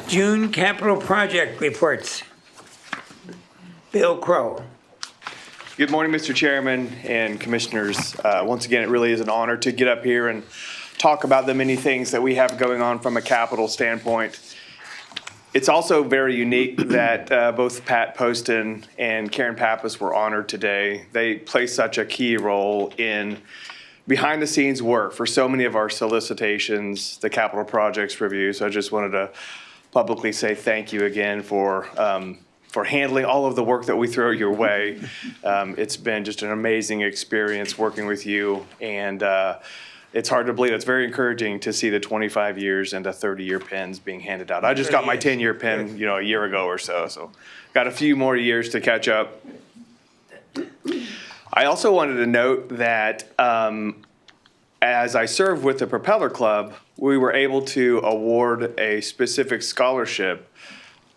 June capital project reports. Bill Crow. Good morning, Mr. Chairman and Commissioners. Once again, it really is an honor to get up here and talk about the many things that we have going on from a capital standpoint. It's also very unique that both Pat Poston and Karen Pappas were honored today. They play such a key role in behind-the-scenes work for so many of our solicitations, the capital projects review. So I just wanted to publicly say thank you again for handling all of the work that we throw your way. It's been just an amazing experience working with you, and it's hard to believe. It's very encouraging to see the 25 years and the 30-year pins being handed out. I just got my 10-year pin, a year ago or so got a few more years to catch up. I also wanted to note that as I served with the Propeller Club, we were able to award a specific scholarship.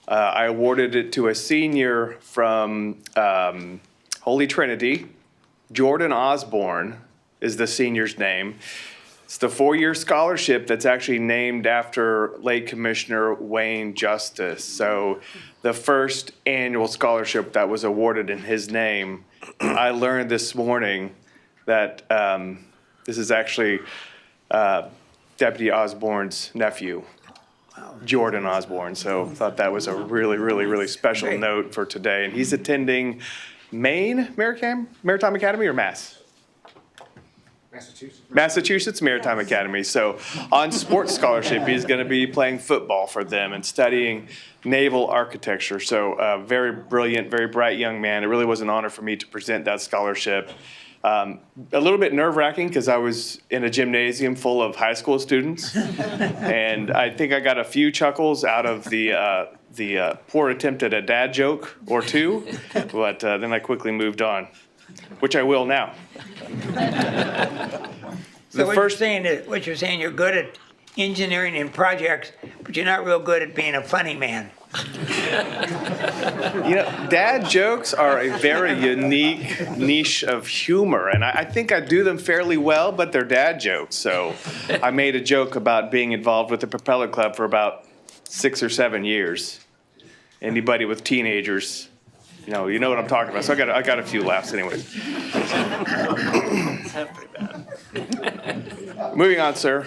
I awarded it to a senior from Holy Trinity. Jordan Osborne is the senior's name. It's the 4-year scholarship that's actually named after late Commissioner Wayne Justice. So the first annual scholarship that was awarded in his name, I learned this morning that this is actually Deputy Osborne's nephew, Jordan Osborne. So I thought that was a really, really, really special Great. note for today. And he's attending Maine Maritime Academy or Mass? Massachusetts Maritime Academy. So on sports scholarship, he's going to be playing football for them and studying naval architecture. So very brilliant, very bright young man. It really was an honor for me to present that scholarship. A little bit nerve-wracking because I was in a gymnasium full of high school students, and I think I got a few chuckles out of the poor attempt at a dad joke or two, but then I quickly moved on, which I will now. So what you're saying, you're good at engineering and projects, but you're not real good at being a funny man. Dad jokes are a very unique niche of humor, and I think I do them fairly well, but they're dad jokes. So I made a joke about being involved with the Propeller Club for about 6 or 7 years. Anybody with teenagers, you know what I'm talking about. So I got a few laughs anyways. Moving on, sir.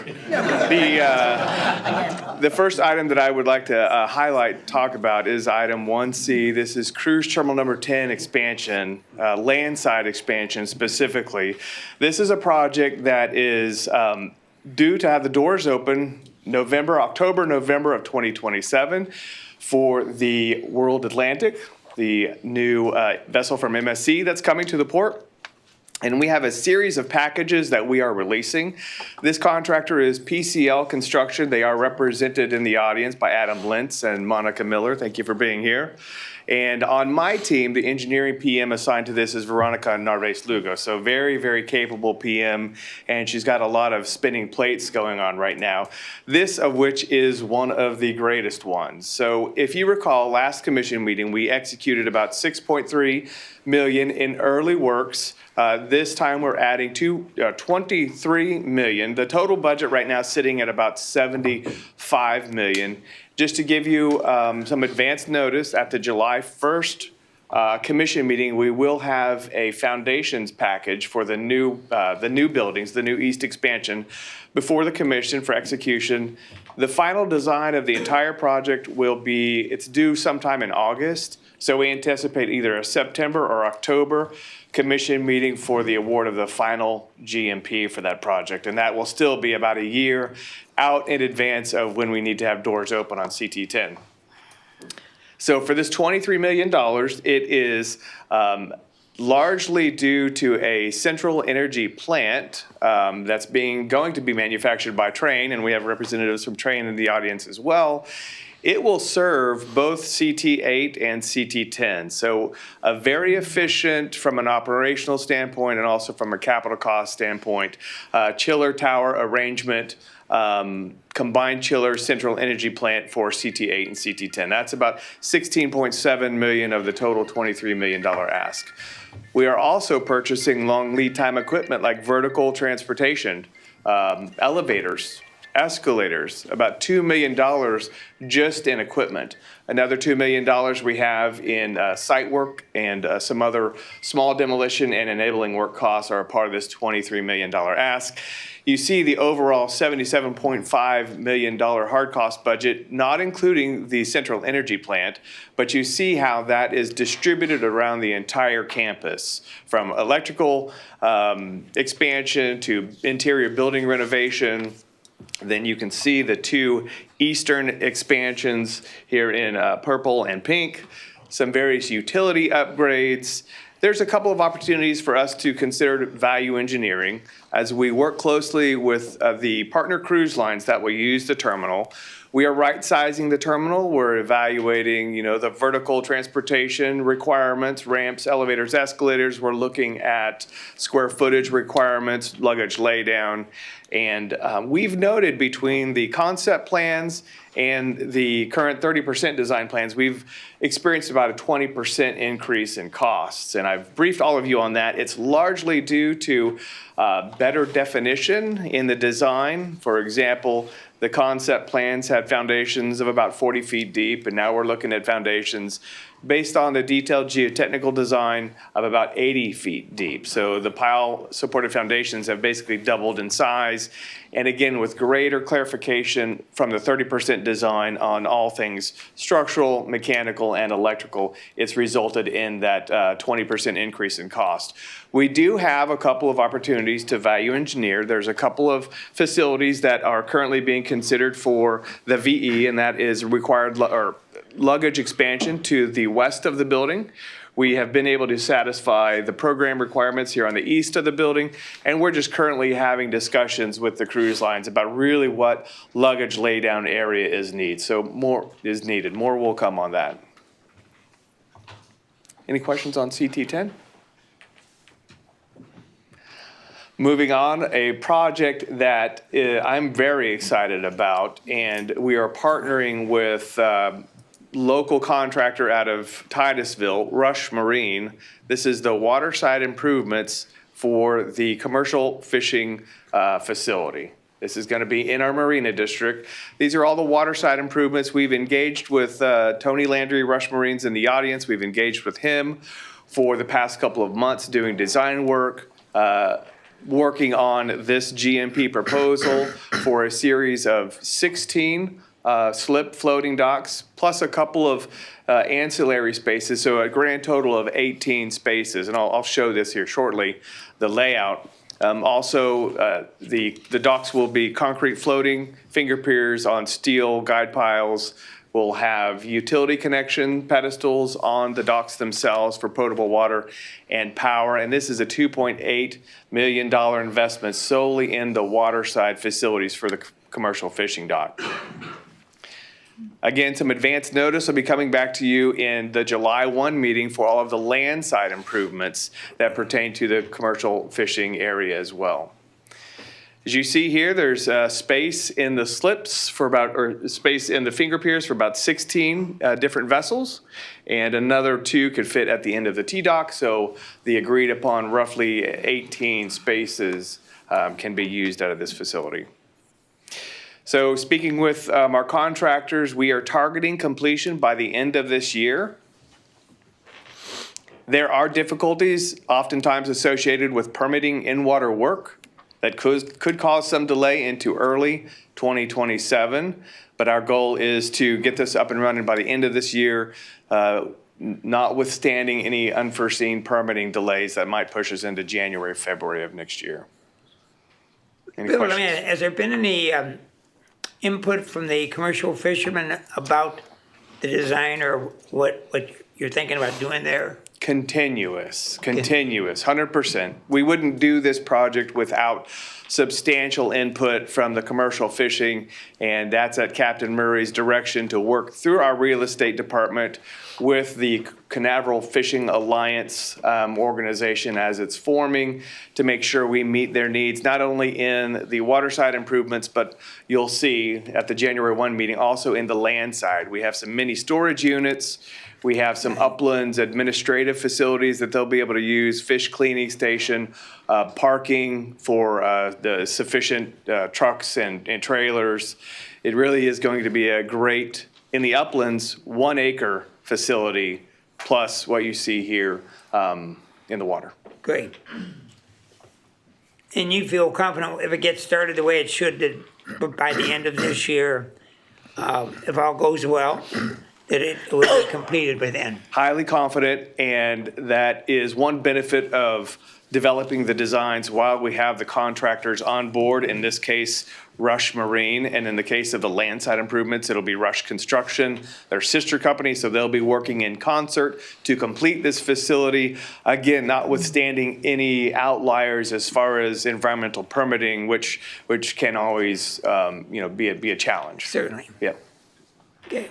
The first item that I would like to talk about is item 1C. This is Cruise Terminal number 10 expansion, landside expansion specifically. This is a project that is due to have the doors open October, November of 2027 for the World Atlantic, the new vessel from MSC that's coming to the port. And we have a series of packages that we are releasing. This contractor is PCL Construction. They are represented in the audience by Adam Lentz and Monica Miller. Thank you for being here. And on my team, the engineering PM assigned to this is Veronica Narvaez Lugo. So very, very capable PM, and she's got a lot of spinning plates going on right now. This of which is one of the greatest ones. So if you recall, last commission meeting, we executed about $6.3 million in early works. This time we're adding to $23 million. The total budget right now is sitting at about $75 million. Just to give you some advance notice, at the July 1st commission meeting, we will have a foundations package for the new buildings, the new east expansion, before the commission for execution. The final design of the entire project it's due sometime in August. So we anticipate either a September or October commission meeting for the award of the final GMP for that project. And that will still be about a year out in advance of when we need to have doors open on CT10. So for this $23 million, it is largely due to a central energy plant that's going to be manufactured by Trane, and we have representatives from Trane in the audience as well. It will serve both CT8 and CT10. So a very efficient from an operational standpoint and also from a capital cost standpoint, chiller tower arrangement, combined chiller central energy plant for CT8 and CT10. That's about $16.7 million of the total $23 million ask. We are also purchasing long lead time equipment like vertical transportation, elevators, escalators, about $2 million just in equipment. Another $2 million we have in site work, and some other small demolition and enabling work costs are a part of this $23 million ask. You see the overall $77.5 million hard cost budget, not including the central energy plant, but you see how that is distributed around the entire campus, from electrical expansion to interior building renovation. Then you can see the two eastern expansions here in purple and pink, some various utility upgrades. There's a couple of opportunities for us to consider value engineering as we work closely with the partner cruise lines that will use the terminal. We are right-sizing the terminal. We're evaluating, the vertical transportation requirements, ramps, elevators, escalators. We're looking at square footage requirements, luggage laydown. And we've noted between the concept plans and the current 30% design plans, we've experienced about a 20% increase in costs. And I've briefed all of you on that. It's largely due to better definition in the design. For example, the concept plans had foundations of about 40 feet deep, and now we're looking at foundations based on the detailed geotechnical design of about 80 feet deep. So the pile supported foundations have basically doubled in size. And again, with greater clarification from the 30% design on all things structural, mechanical, and electrical, it's resulted in that 20% increase in cost. We do have a couple of opportunities to value engineer. There's a couple of facilities that are currently being considered for the VE, and that is required luggage expansion to the west of the building. We have been able to satisfy the program requirements here on the east of the building, and we're just currently having discussions with the cruise lines about really what luggage laydown area is needed. So more is needed. More will come on that. Any questions on CT10? Moving on, a project that I'm very excited about, and we are partnering with local contractor out of Titusville, Rush Marine. This is the waterside improvements for the commercial fishing facility. This is going to be in our marina district. These are all the waterside improvements. We've engaged with Tony Landry, Rush Marine's in the audience. We've engaged with him for the past couple of months doing design work, working on this GMP proposal for a series of 16 slip floating docks, plus a couple of ancillary spaces, so a grand total of 18 spaces. And I'll show this here shortly, the layout. Also, the docks will be concrete floating, finger piers on steel guide piles. We'll have utility connection pedestals on the docks themselves for potable water and power. And this is a $2.8 million investment solely in the waterside facilities for the commercial fishing dock. Again, some advance notice will be coming back to you in the July 1 meeting for all of the landside improvements that pertain to the commercial fishing area as well. As you see here, there's space in the slips for space in the finger piers for about 16 different vessels, and another 2 could fit at the end of the T-dock, so the agreed upon roughly 18 spaces can be used out of this facility. So speaking with our contractors, we are targeting completion by the end of this year. There are difficulties oftentimes associated with permitting in-water work that could cause some delay into early 2027, but our goal is to get this up and running by the end of this year. notwithstanding any unforeseen permitting delays that might push us into January, February of next year. Any Bill, I questions? mean, has there been any input from the commercial fishermen about the design or what you're thinking about doing there? Continuous, 100%. We wouldn't do this project without substantial input from the commercial fishing, and that's at Captain Murray's direction to work through our real estate department with the Canaveral Fishing Alliance organization as it's forming to make sure we meet their needs, not only in the waterside improvements, but you'll see at the January 1 meeting, also in the land side. We have some mini storage units. We have some uplands administrative facilities that they'll be able to use, fish cleaning station, parking for the sufficient trucks and trailers. It really is going to be a great, in the uplands, 1 acre facility, plus what you see here in the water. Great. And you feel confident if it gets started the way it should, that by the end of this year, if all goes well, that it will be completed by then? Highly confident, and that is one benefit of developing the designs while we have the contractors on board, in this case, Rush Marine, and in the case of the landside improvements, it'll be Rush Construction, their sister company, so they'll be working in concert to complete this facility. Again, notwithstanding any outliers as far as environmental permitting, which can always, be a challenge. Certainly. Yep. Okay.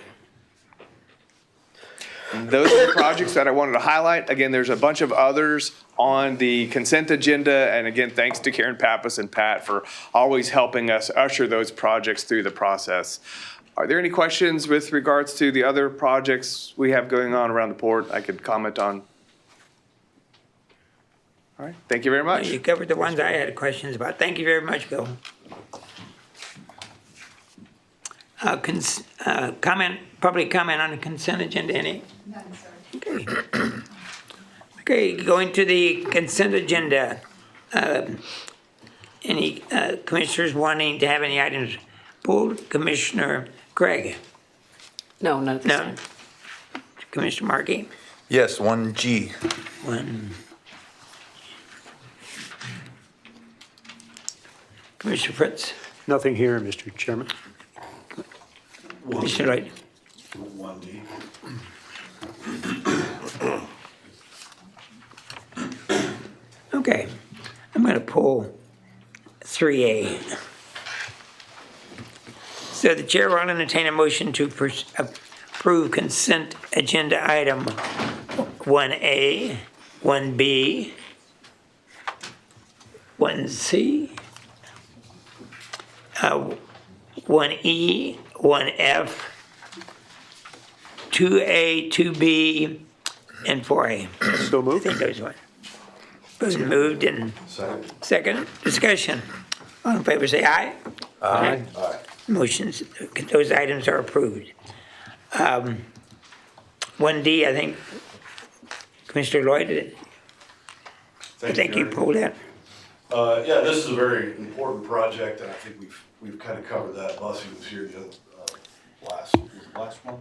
Those are the projects that I wanted to highlight. Again, there's a bunch of others on the consent agenda. And again, thanks to Karen Pappas and Pat for always helping us usher those projects through the process. Are there any questions with regards to the other projects we have going on around the port I could comment on? All right, thank you very much. You covered the ones I had questions about. Thank you very much, Bill. Public comment on the consent agenda, any? None, sir. Okay. Okay, going to the consent agenda. Any commissioners wanting to have any items pulled? Commissioner Craig? No, none at this No. time. Commissioner Markey? Yes, 1G. One. Commissioner Fritz? Nothing here, Mr. Chairman. Commissioner Lloyd? 1D. Okay, I'm going to pull 3A. So the chair will entertain a motion to approve consent agenda item 1A, 1B, 1C, 1E, 1F, 2A, 2B, and 4A. So I moved. think those one. Those moved and second discussion. All in favor, say aye. Aye. Motions, those items are approved. 1D, I think, Commissioner Lloyd, I think you pulled that. Yeah, this is a very important project, and I think we've kind of covered that. Bussy was here last month,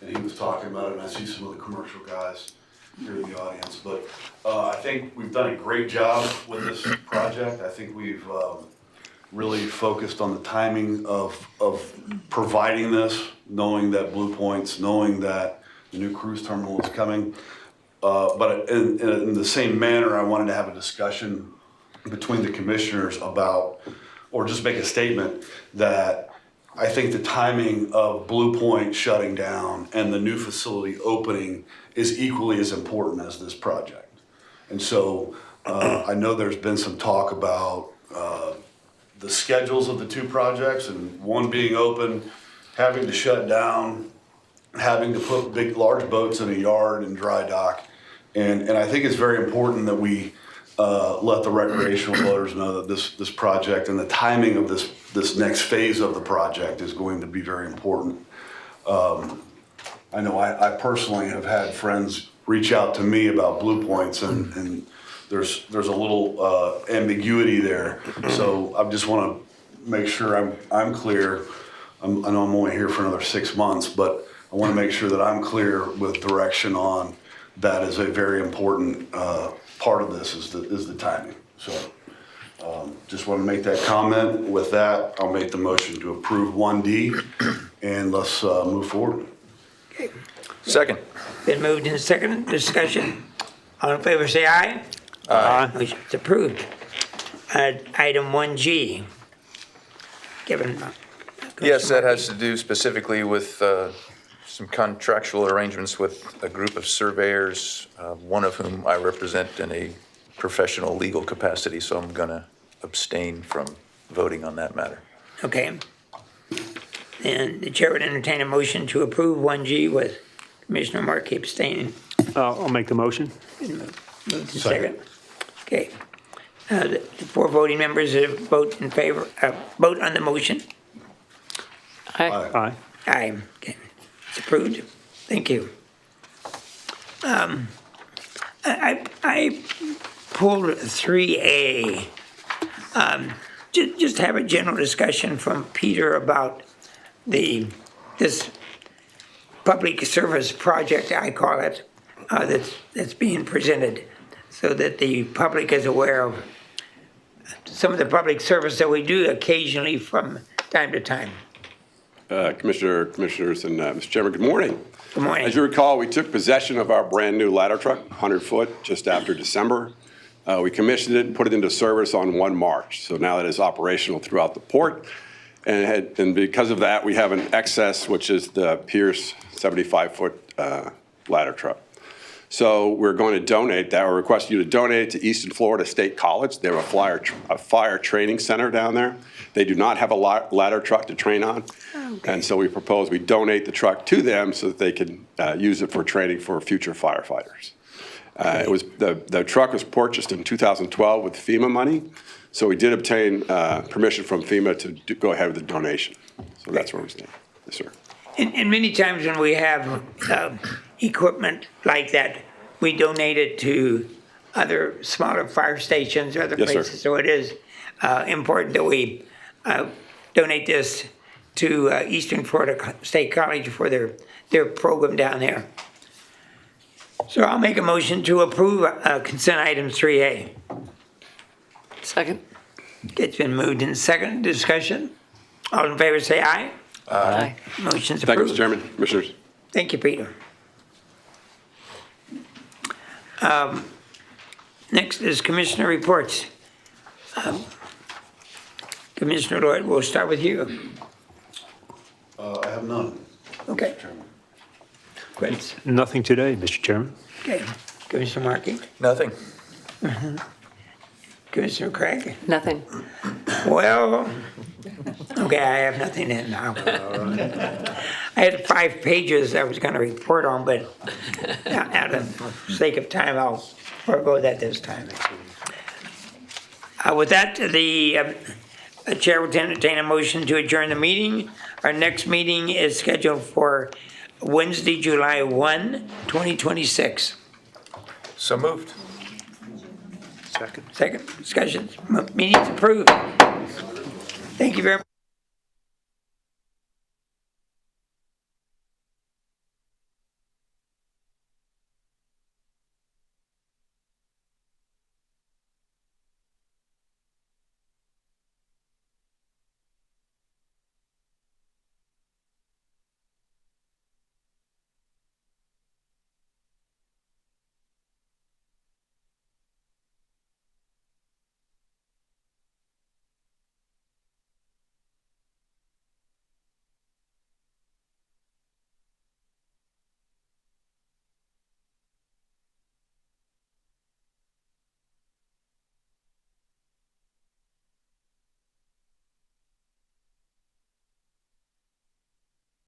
and he was talking about it, and I see some of the commercial guys here in the audience. But I think we've done a great job with this project. I think we've really focused on the timing of providing this, knowing that Blue Point's, knowing that the new cruise terminal is coming. But in the same manner, I wanted to have a discussion between the commissioners about, or just make a statement that I think the timing of Blue Point shutting down and the new facility opening is equally as important as this project. And so I know there's been some talk about the schedules of the two projects, and one being open, having to shut down, having to put large boats in a yard and dry dock. And I think it's very important that we let the recreational boaters know that this project and the timing of this next phase of the project is going to be very important. I know I personally have had friends reach out to me about Blue Points, and there's a little ambiguity there. So I just want to make sure I'm clear. I know I'm only here for another 6 months, but I want to make sure that I'm clear with direction on that is a very important part of this is the timing. So just want to make that comment. With that, I'll make the motion to approve 1D and let's move forward. Second. Been moved and seconded, discussion. All in favor, say aye. Aye. Motion's approved. Item 1G. Given. Yes, that has to do specifically with some contractual arrangements with a group of surveyors, one of whom I represent in a professional legal capacity, so I'm going to abstain from voting on that matter. Okay. And the chair would entertain a motion to approve 1G with Commissioner Markey abstaining. I'll make the motion. Moved and second. Okay. The 4 voting members vote in favor, vote on the motion. Aye. Aye. Okay. It's approved. Thank you. I pulled 3A. Just have a general discussion from Peter about this public service project, I call it, that's being presented, so that the public is aware of some of the public service that we do occasionally from time to time. Commissioners, and Mr. Chairman, good morning. Good morning. As you recall, we took possession of our brand-new ladder truck, 100-foot, just after December. We commissioned it and put it into service on 1 March, so now that it's operational throughout the port. And because of that, we have an excess, which is the Pierce 75-foot ladder truck. So we're going to donate that, or request you to donate it to Eastern Florida State College. They have a fire training center down there. They do not have a ladder truck to train on. Okay. And so we propose we donate the truck to them so that they can use it for training for future firefighters. It was the truck was purchased in 2012 with FEMA money. So we did obtain permission from FEMA to go ahead with the donation. So that's where we stand. Yes, sir. And many times when we have equipment like that, we donate it to other smaller fire stations or other Yes, places. sir. So it is important that we donate this to Eastern Florida State College for their program down there. So I'll make a motion to approve consent item 3A. Second. It's been moved and second. Discussion. All in favor say aye. Aye. Motion's Thank you, approved. Mr. Chairman, Commissioners. Thank you, Peter. Next is Commissioner reports. Commissioner Lloyd, we'll start with you. I have none. Okay. Quince. Nothing today, Mr. Chairman. Okay. Commissioner Markey. Nothing. Commissioner Craig. Nothing. Well, okay, I have nothing in now. I had 5 pages I was going to report on, but out of sake of time, I'll forego that this time. With that, the chair will entertain a motion to adjourn the meeting. Our next meeting is scheduled for Wednesday, July 1, 2026. So moved. Second. Second discussion. Meeting's approved. Thank you very much.